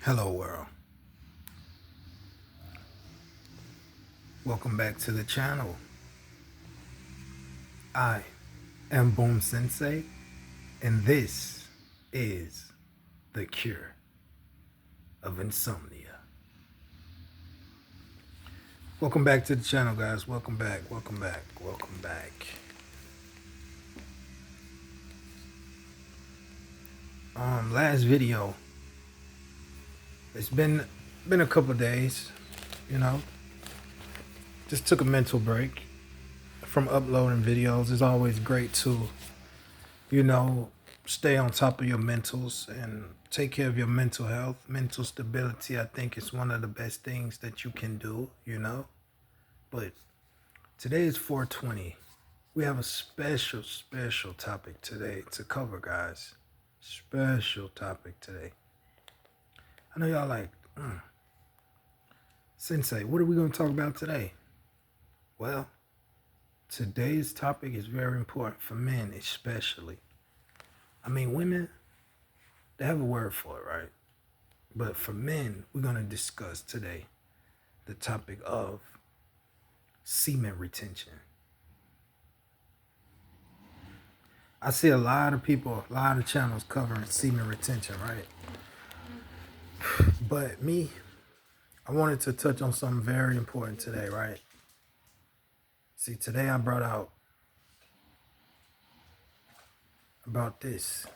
Hello world. Welcome back to the channel. I am Boom Sensei and this is the cure of insomnia. Welcome back to the channel, guys. Welcome back. Last video. It's been a couple days, you know. Just took a mental break from uploading videos. It's always great to, stay on top of your mentals and take care of your mental health. Mental stability, I think, is one of the best things that you can do. But today is 420. We have a special topic today to cover, guys. Special topic today. I know y'all like, Sensei, what are we going to talk about today? Well, today's topic is very important for men especially. I mean, women, they have a word for it, right? But for men, we're going to discuss today the topic of semen retention. I see a lot of people, a lot of channels covering semen retention, right? But me, I wanted to touch on something very important today, right? See, today I brought out about this.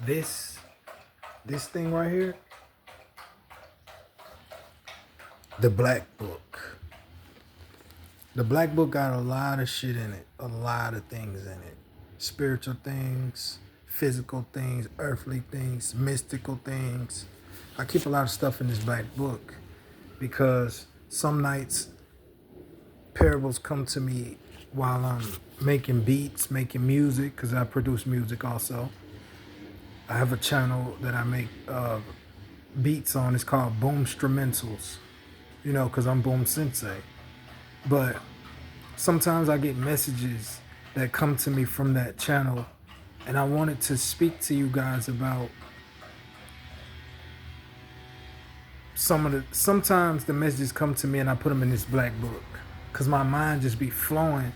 This thing right here, the Black Book. The Black Book got a lot of shit in it, a lot of things in it. Spiritual things, physical things, earthly things, mystical things. I keep a lot of stuff in this Black Book because some nights parables come to me while I'm making beats, making music, because I produce music also. I have a channel that I make beats on. It's called Boom Instrumentals, because I'm Boom Sensei. But sometimes I get messages that come to me from that channel, and I wanted to speak to you guys about sometimes the messages come to me and I put them in this Black Book because my mind just be flowing,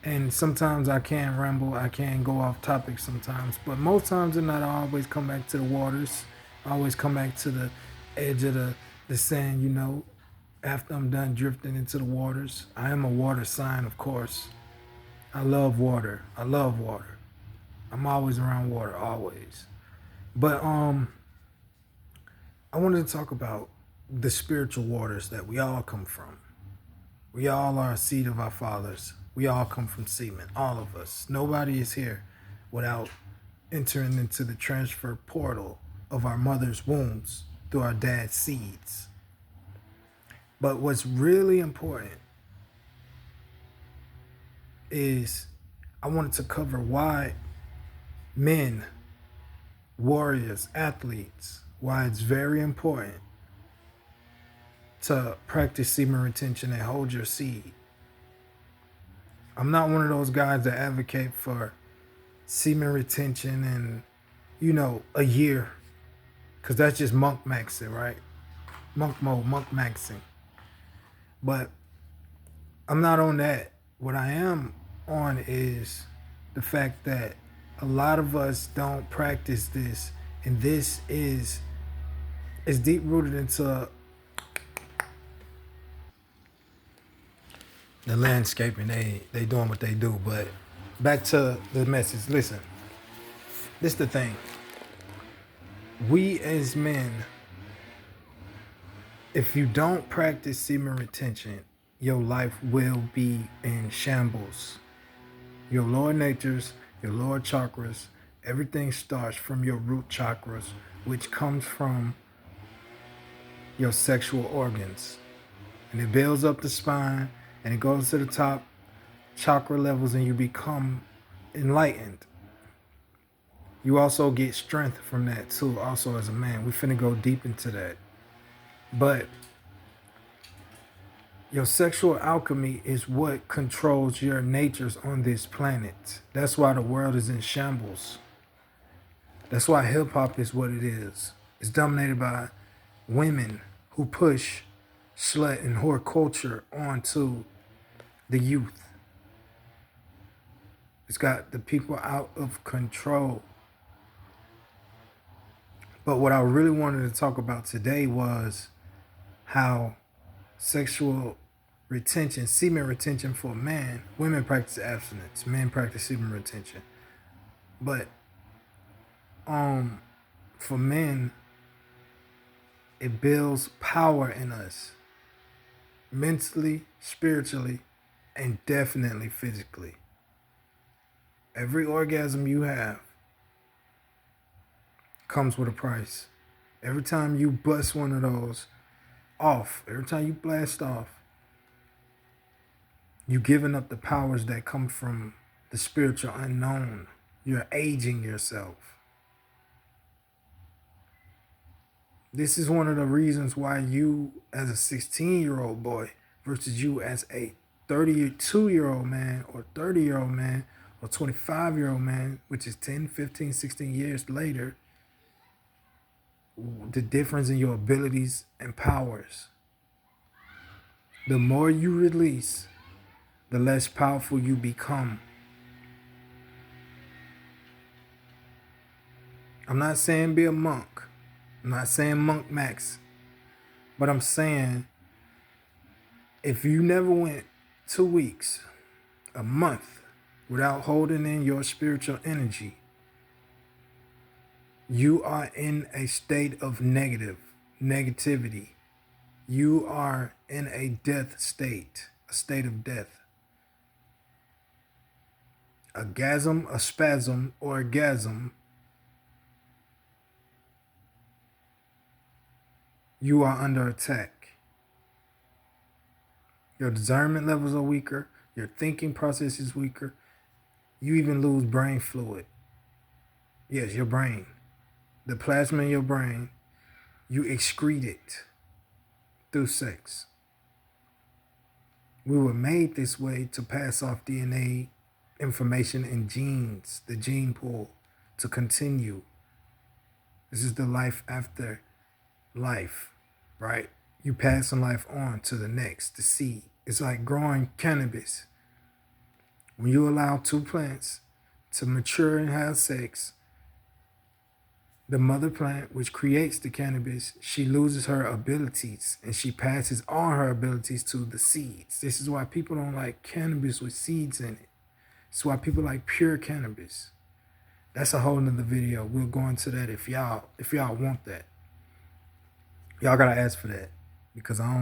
and sometimes I can ramble, I can go off topic sometimes, but most times than not, I always come back to the waters. I always come back to the edge of the sand, after I'm done drifting into the waters. I am a water sign, of course. I love water. I'm always around water, always. But I wanted to talk about the spiritual waters that we all come from. We all are a seed of our fathers. We all come from semen, all of us. Nobody is here without entering into the transfer portal of our mother's wombs through our dad's seeds. But what's really important is I wanted to cover why men, warriors, athletes, why it's very important to practice semen retention and hold your seed. I'm not one of those guys that advocate for semen retention and, a year, because that's just monk maxing, right? Monk mode, monk maxing. But I'm not on that. What I am on is the fact that a lot of us don't practice this, and this is deep rooted into the landscaping. They doing what they do. But back to the message. Listen, this is the thing. We as men, if you don't practice semen retention, your life will be in shambles. Your lower natures, your lower chakras, everything starts from your root chakras, which comes from your sexual organs. And it builds up the spine, and it goes to the top chakra levels, and you become enlightened. You also get strength from that too, also as a man. We finna go deep into that. But your sexual alchemy is what controls your natures on this planet. That's why the world is in shambles. That's why hip hop is what it is. It's dominated by women who push slut and whore culture onto the youth. It's got the people out of control. But what I really wanted to talk about today was how sexual retention, semen retention for men, women practice abstinence, men practice semen retention. But for men, it builds power in us, mentally, spiritually, and definitely physically. Every orgasm you have comes with a price. Every time you bust one of those off, every time you blast off, you're giving up the powers that come from the spiritual unknown. You're aging yourself. This is one of the reasons why you, as a 16-year-old boy, versus you as a 32-year-old man or 30-year-old man or 25-year-old man, which is 10, 15, 16 years later, the difference in your abilities and powers. The more you release, the less powerful you become. I'm not saying be a monk. I'm not saying monk max. But I'm saying if you never went 2 weeks, a month, without holding in your spiritual energy, you are in a state of negativity. You are in a death state, a state of death. A gasm, a spasm, or a gasm, you are under attack. Your discernment levels are weaker. Your thinking process is weaker. You even lose brain fluid. Yes, your brain. The plasma in your brain, you excrete it through sex. We were made this way to pass off DNA information and genes, the gene pool, to continue. This is the life after life, right? You passing life on to the next, the seed. It's like growing cannabis. When you allow two plants to mature and have sex, the mother plant, which creates the cannabis, she loses her abilities and she passes on her abilities to the seeds. This is why people don't like cannabis with seeds in it. It's why people like pure cannabis. That's a whole nother video. We'll go into that if y'all want that. Y'all gotta ask for that. Because I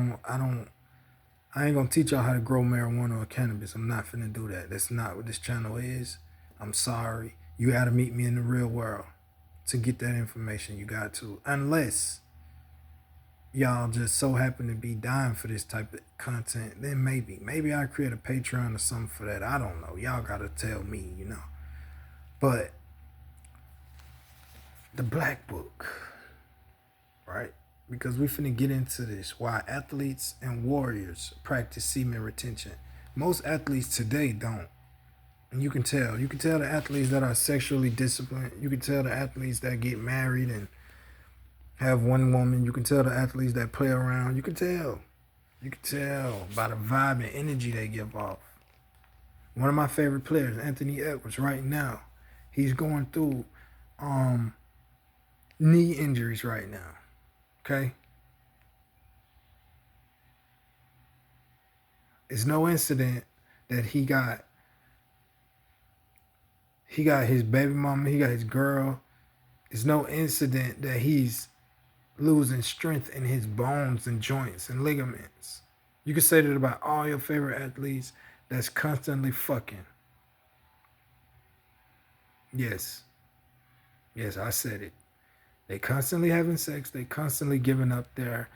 ain't gonna teach y'all how to grow marijuana or cannabis. I'm not finna do that. That's not what this channel is. I'm sorry. You gotta meet me in the real world to get that information. You got to. Unless y'all just so happen to be dying for this type of content, then maybe I'll create a Patreon or something for that. I don't know. Y'all gotta tell me, But the Black Book, right? Because we finna get into this. Why athletes and warriors practice semen retention. Most athletes today don't. And you can tell. You can tell the athletes that are sexually disciplined. You can tell the athletes that get married and have one woman. You can tell the athletes that play around. You can tell. You can tell by the vibe and energy they give off. One of my favorite players, Anthony Edwards, right now, he's going through knee injuries right now. Okay? It's no incident that he got his baby mama, he got his girl. It's no incident that he's losing strength in his bones and joints and ligaments. You can say that about all your favorite athletes that's constantly fucking. Yes, I said it. They constantly having sex. They constantly giving up their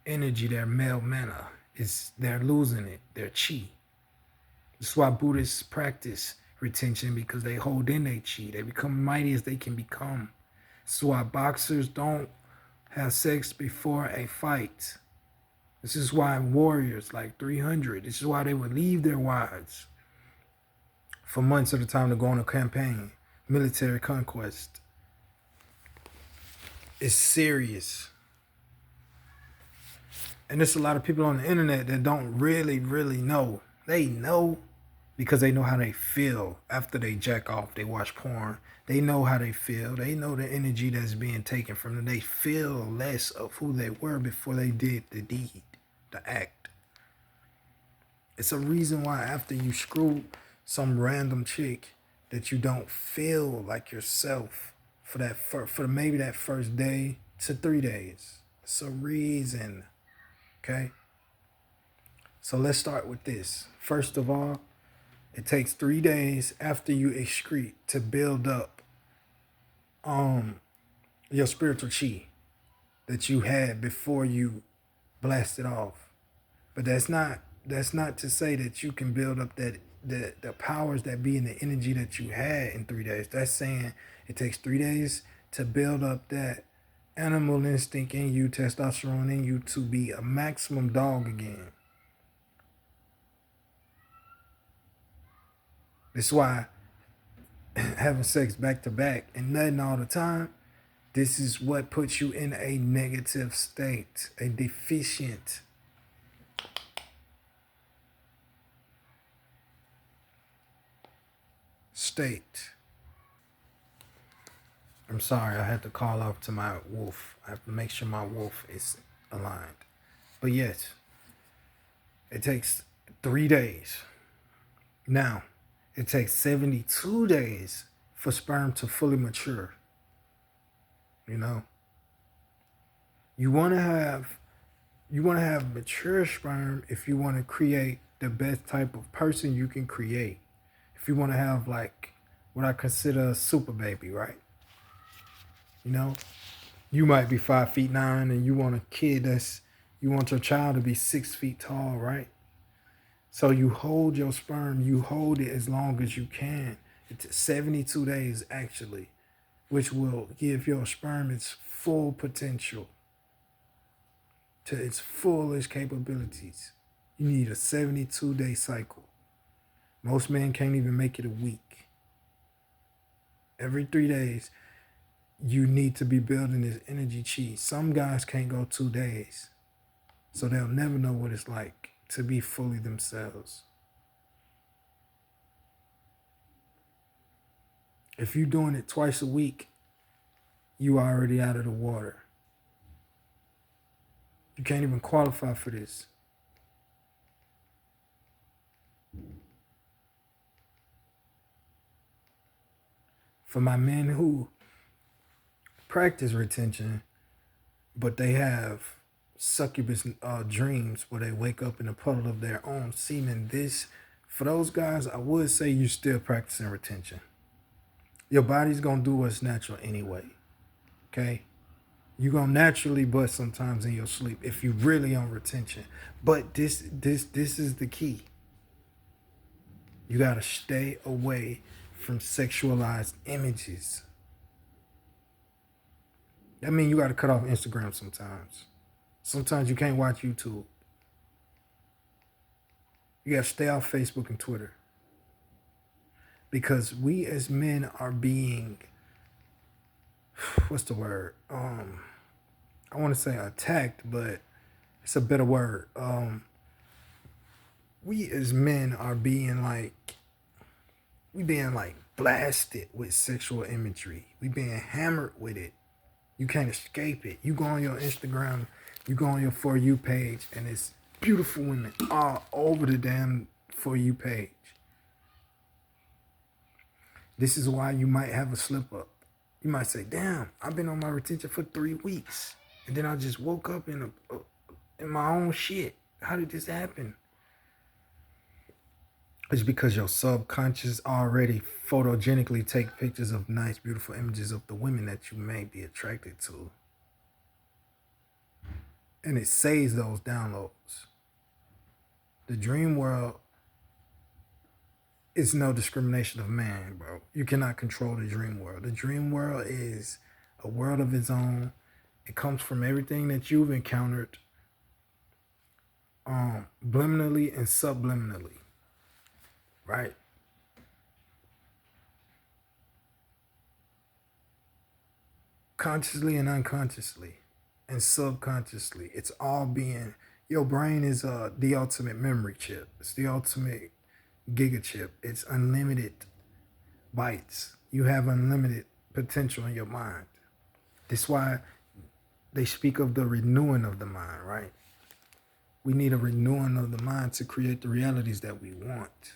energy, their male mana. They're losing it, their chi. That's why Buddhists practice retention, because they hold in their chi. They become mighty as they can become. That's why boxers don't have sex before a fight. This is why warriors like 300, this is why they would leave their wives for months at a time to go on a campaign, military conquest. It's serious. And there's a lot of people on the internet that don't really, really know. They know because they know how they feel after they jack off, they watch porn. They know how they feel. They know the energy that's being taken from them. They feel less of who they were before they did the deed, the act. It's a reason why after you screw some random chick that you don't feel like yourself for maybe that first day to 3 days. It's a reason. Okay? So let's start with this. First of all, it takes 3 days after you excrete to build up your spiritual chi that you had before you blasted off. But that's not to say that you can build up the powers that be in the energy that you had in 3 days. That's saying it takes 3 days to build up that animal instinct in you, testosterone in you, to be a maximum dog again. That's why having sex back to back and nutting all the time, this is what puts you in a negative state, a deficient state. I'm sorry, I had to call off to my wolf. I have to make sure my wolf is aligned. But yes, it takes 3 days. Now, it takes 72 days for sperm to fully mature. You know, you want to have mature sperm if you want to create the best type of person you can create. If you want to have like what I consider a super baby, right? You know, you might be 5'9" and you want you want your child to be 6 feet tall, right? So you hold your sperm, you hold it as long as you can. It's 72 days actually, which will give your sperm its full potential, to its fullest capabilities. You need a 72-day cycle. Most men can't even make it a week. Every 3 days, you need to be building this energy chi. Some guys can't go 2 days, so they'll never know what it's like to be fully themselves. If you're doing it twice a week, you are already out of the water. You can't even qualify for this. For my men who practice retention, but they have succubus dreams where they wake up in a puddle of their own semen, for those guys, I would say you're still practicing retention. Your body's gonna do what's natural anyway. Okay? You're gonna naturally bust sometimes in your sleep if you really on retention. But this is the key. You gotta stay away from sexualized images. That means you gotta cut off Instagram sometimes. Sometimes you can't watch YouTube. You gotta stay off Facebook and Twitter. Because we as men are being, what's the word? I want to say attacked, but it's a better word. We as men are being blasted with sexual imagery. We being hammered with it. You can't escape it. You go on your Instagram, you go on your For You page, and it's beautiful women all over the damn For You page. This is why you might have a slip up. You might say, damn, I've been on my retention for 3 weeks. And then I just woke up in my own shit. How did this happen? It's because your subconscious already photogenically take pictures of nice, beautiful images of the women that you may be attracted to. And it saves those downloads. The dream world is no discrimination of man, bro. You cannot control the dream world. The dream world is a world of its own. It comes from everything that you've encountered, liminally and subliminally, right? consciously and unconsciously and subconsciously. It's all being, your brain is the ultimate memory chip. It's the ultimate giga chip. It's unlimited bytes. You have unlimited potential in your mind. That's why they speak of the renewing of the mind, right? We need a renewing of the mind to create the realities that we want.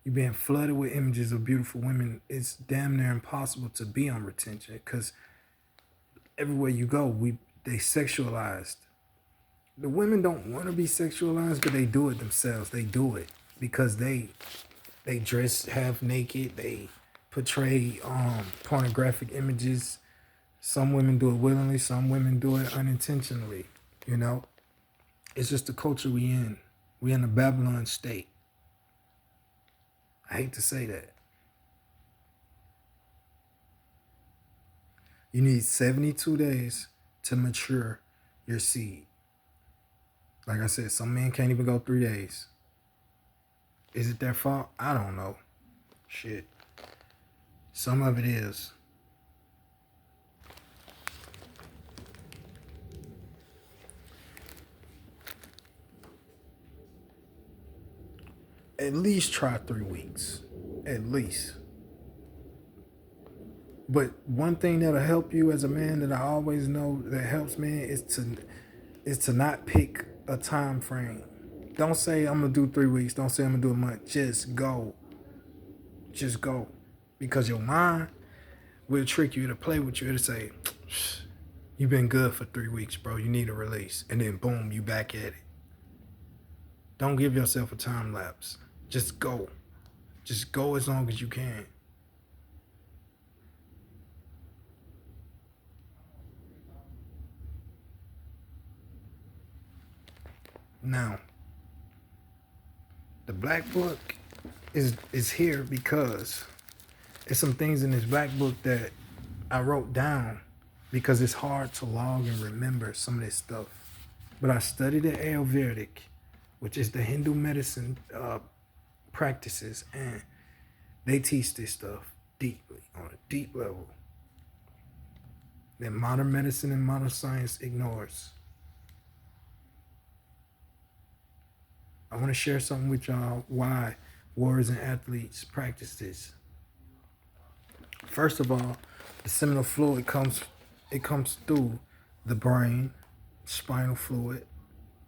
You're being flooded with images of beautiful women. It's damn near impossible to be on retention because everywhere you go, they sexualized. The women don't want to be sexualized, but they do it themselves. They do it because they dress half naked. They portray pornographic images. Some women do it willingly. Some women do it unintentionally. You know, it's just the culture we in. We in a Babylon state. I hate to say that. You need 72 days to mature your seed. Like I said, some men can't even go 3 days. Is it their fault? I don't know. Shit. Some of it is. At least try 3 weeks. At least. But one thing that'll help you as a man that I always know that helps me is to not pick a time frame. Don't say I'm gonna do 3 weeks. Don't say I'm gonna do a month. Just go. Just go. Because your mind will trick you to play with you. It'll say, you've been good for 3 weeks, bro. You need a release. And then boom, you back at it. Don't give yourself a time lapse. Just go. Just go as long as you can. Now, the black book is here because there's some things in this black book that I wrote down because it's hard to log and remember some of this stuff. But I studied at Ayurvedic, which is the Hindu medicine practices, and they teach this stuff deeply, on a deep level, that modern medicine and modern science ignores. I want to share something with y'all why warriors and athletes practice this. First of all, the seminal fluid comes through the brain, spinal fluid,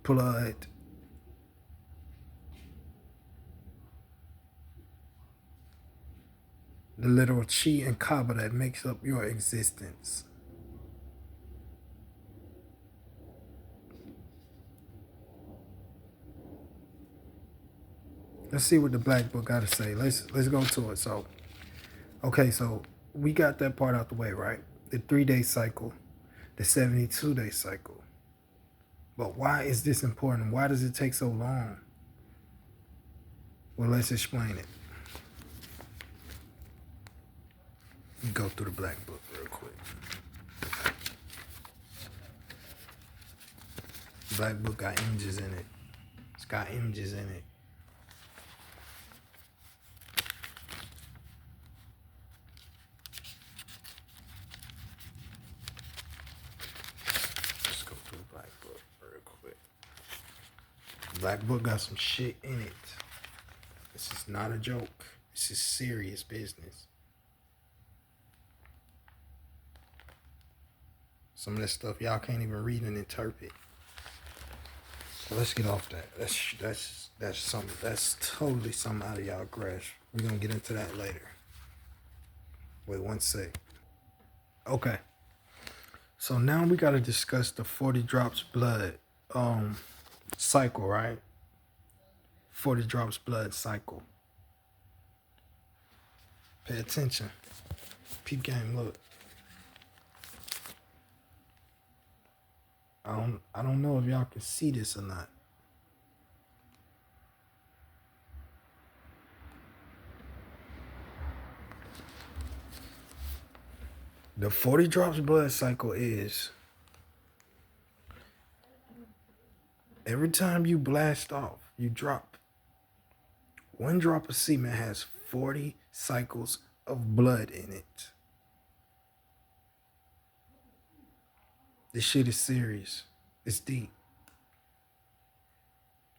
blood, the literal chi and kaba that makes up your existence. Let's see what the black book got to say. Let's go to it. So we got that part out the way, right? The 3-day cycle, the 72-day cycle. But why is this important? Why does it take so long? Well, let's explain it. Go through the black book real quick. The black book got images in it. It's got images in it. Let's go through the black book real quick. The black book got some shit in it. This is not a joke. This is serious business. Some of that stuff y'all can't even read and interpret. So let's get off that. That's something. That's totally something out of y'all grasp. We're gonna get into that later. Wait one sec. Okay. So now we gotta discuss the 40 drops blood cycle, right? 40 drops blood cycle. Pay attention. Peep game, look. I don't know if y'all can see this or not. The 40 drops blood cycle is every time you blast off, you drop. 1 drop of semen has 40 cycles of blood in it. This shit is serious. It's deep.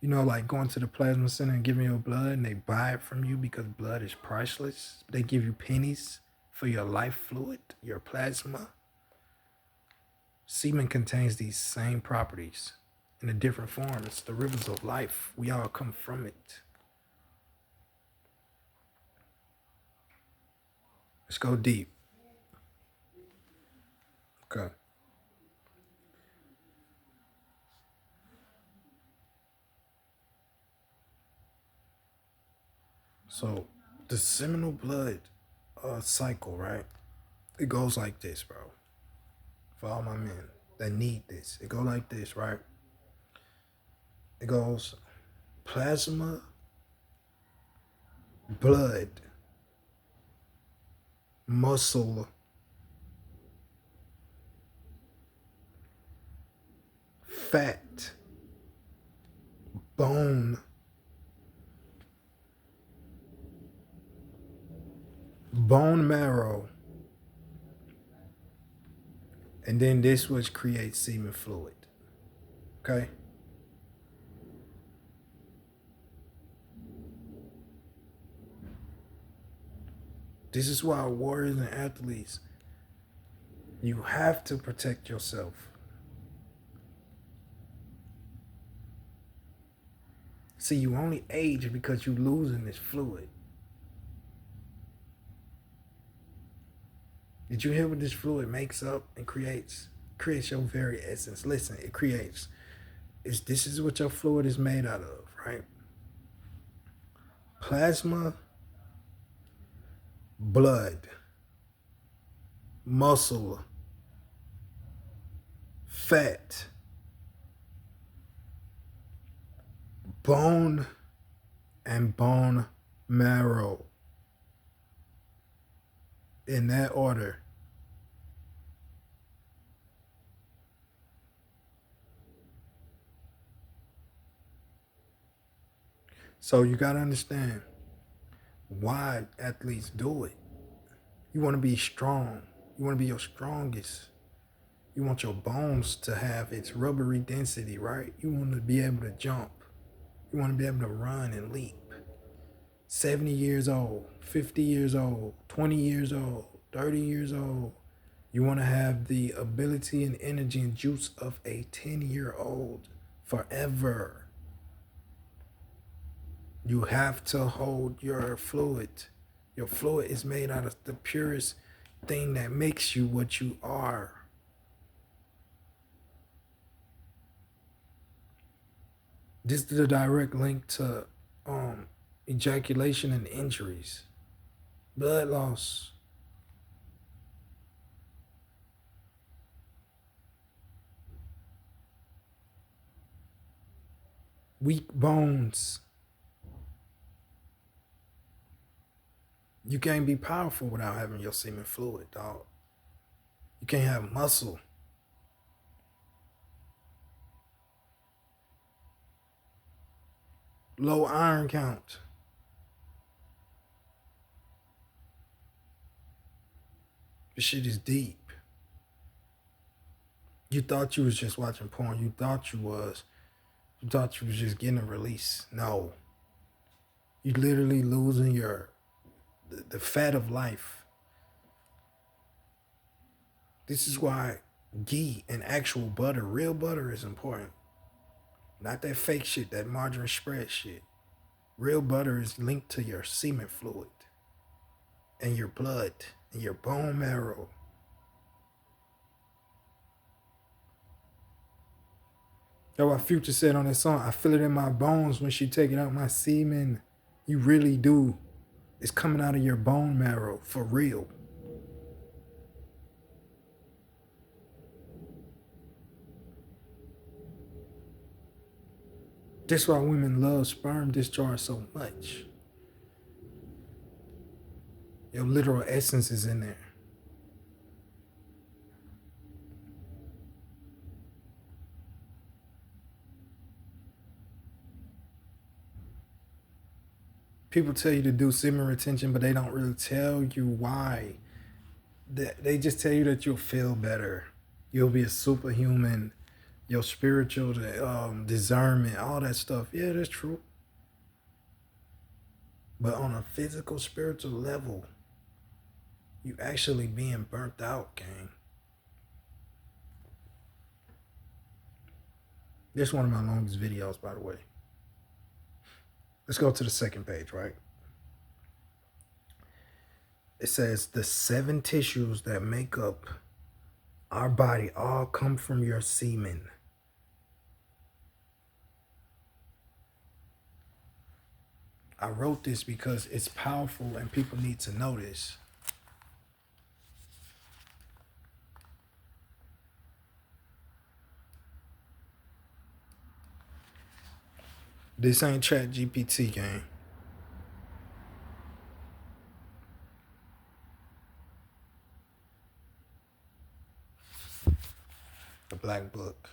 You know, like going to the plasma center and giving your blood and they buy it from you because blood is priceless. They give you pennies for your life fluid, your plasma. Semen contains these same properties in a different form. It's the rivers of life. We all come from it. Let's go deep. Okay. So the seminal blood cycle, right? It goes like this, bro. For all my men that need this, it go like this, right? It goes plasma, blood, muscle, fat, bone, bone marrow, and then this which creates semen fluid. Okay? This is why warriors and athletes, you have to protect yourself. See, you only age because you losing this fluid. Did you hear what this fluid makes up and creates? Creates your very essence. Listen, it creates. This is what your fluid is made out of, right? Plasma, blood, muscle, fat, bone, and bone marrow. In that order. So you got to understand why athletes do it. You want to be strong. You want to be your strongest. You want your bones to have its rubbery density, right? You want to be able to jump. You want to be able to run and leap. 70 years old, 50 years old, 20 years old, 30 years old. You want to have the ability and energy and juice of a 10-year-old forever. You have to hold your fluid. Your fluid is made out of the purest thing that makes you what you are. This is the direct link to ejaculation and injuries, blood loss. Weak bones. You can't be powerful without having your semen fluid, dog. You can't have muscle. Low iron count. This shit is deep. You thought you was just watching porn. You thought you was. You thought you was just getting a release. No. You literally losing the fat of life. This is why ghee and actual butter, real butter, is important. Not that fake shit, that margarine spread shit. Real butter is linked to your semen fluid and your blood and your bone marrow. That's what Future said on that song. I feel it in my bones when she taking out my semen. You really do. It's coming out of your bone marrow for real. That's why women love sperm discharge so much. Your literal essence is in there. People tell you to do semen retention, but they don't really tell you why. They just tell you that you'll feel better. You'll be a superhuman. Your spiritual discernment, all that stuff. Yeah, that's true. But on a physical, spiritual level, you actually being burnt out, gang. This is one of my longest videos, by the way. Let's go to the second page, right? It says the 7 tissues that make up our body all come from your semen. I wrote this because it's powerful and people need to know this. This ain't Chat GPT, gang. The Black Book.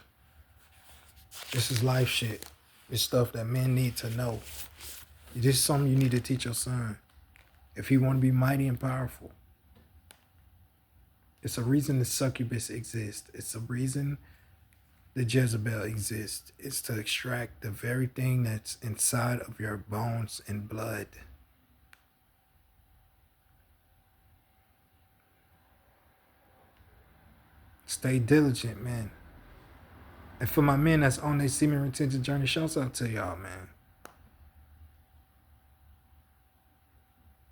This is life shit. It's stuff that men need to know. This is something you need to teach your son if he want to be mighty and powerful. It's a reason the succubus exists. It's a reason the Jezebel exists. It's to extract the very thing that's inside of your bones and blood. Stay diligent, man. And for my men that's on their semen retention journey, shouts out to y'all, man.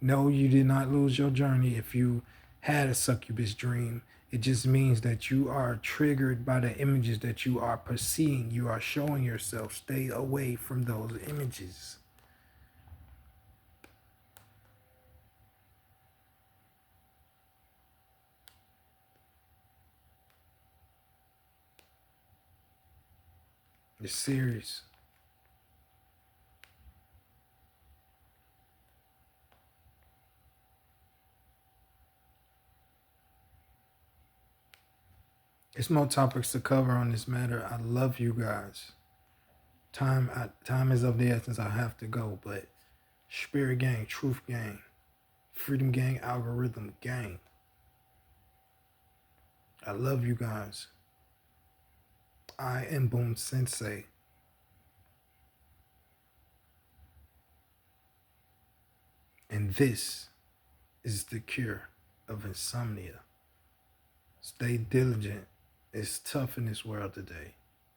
No, you did not lose your journey if you had a succubus dream. It just means that you are triggered by the images that you are perceiving. You are showing yourself. Stay away from those images. It's serious. There's more topics to cover on this matter. I love you guys. Time is of the essence. I have to go, but Spirit Gang, Truth Gang, Freedom Gang, Algorithm Gang. I love you guys. I am Boom Sensei. And this is the cure of insomnia. Stay diligent. It's tough in this world today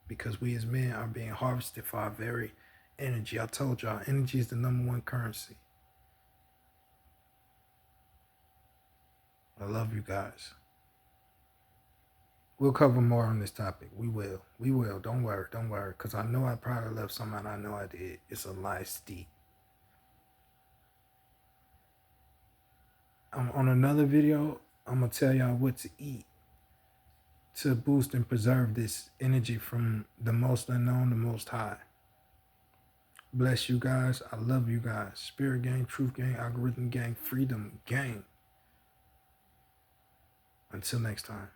because we as men are being harvested for our very energy. I told y'all, energy is the #1 currency. I love you guys. We'll cover more on this topic. We will. Don't worry. Because I know I probably left something out. I know I did. It's a lie steep. On another video, I'm going to tell y'all what to eat to boost and preserve this energy from the most unknown, the most high. Bless you guys. I love you guys. Spirit Gang, Truth Gang, Algorithm Gang, Freedom Gang. Until next time.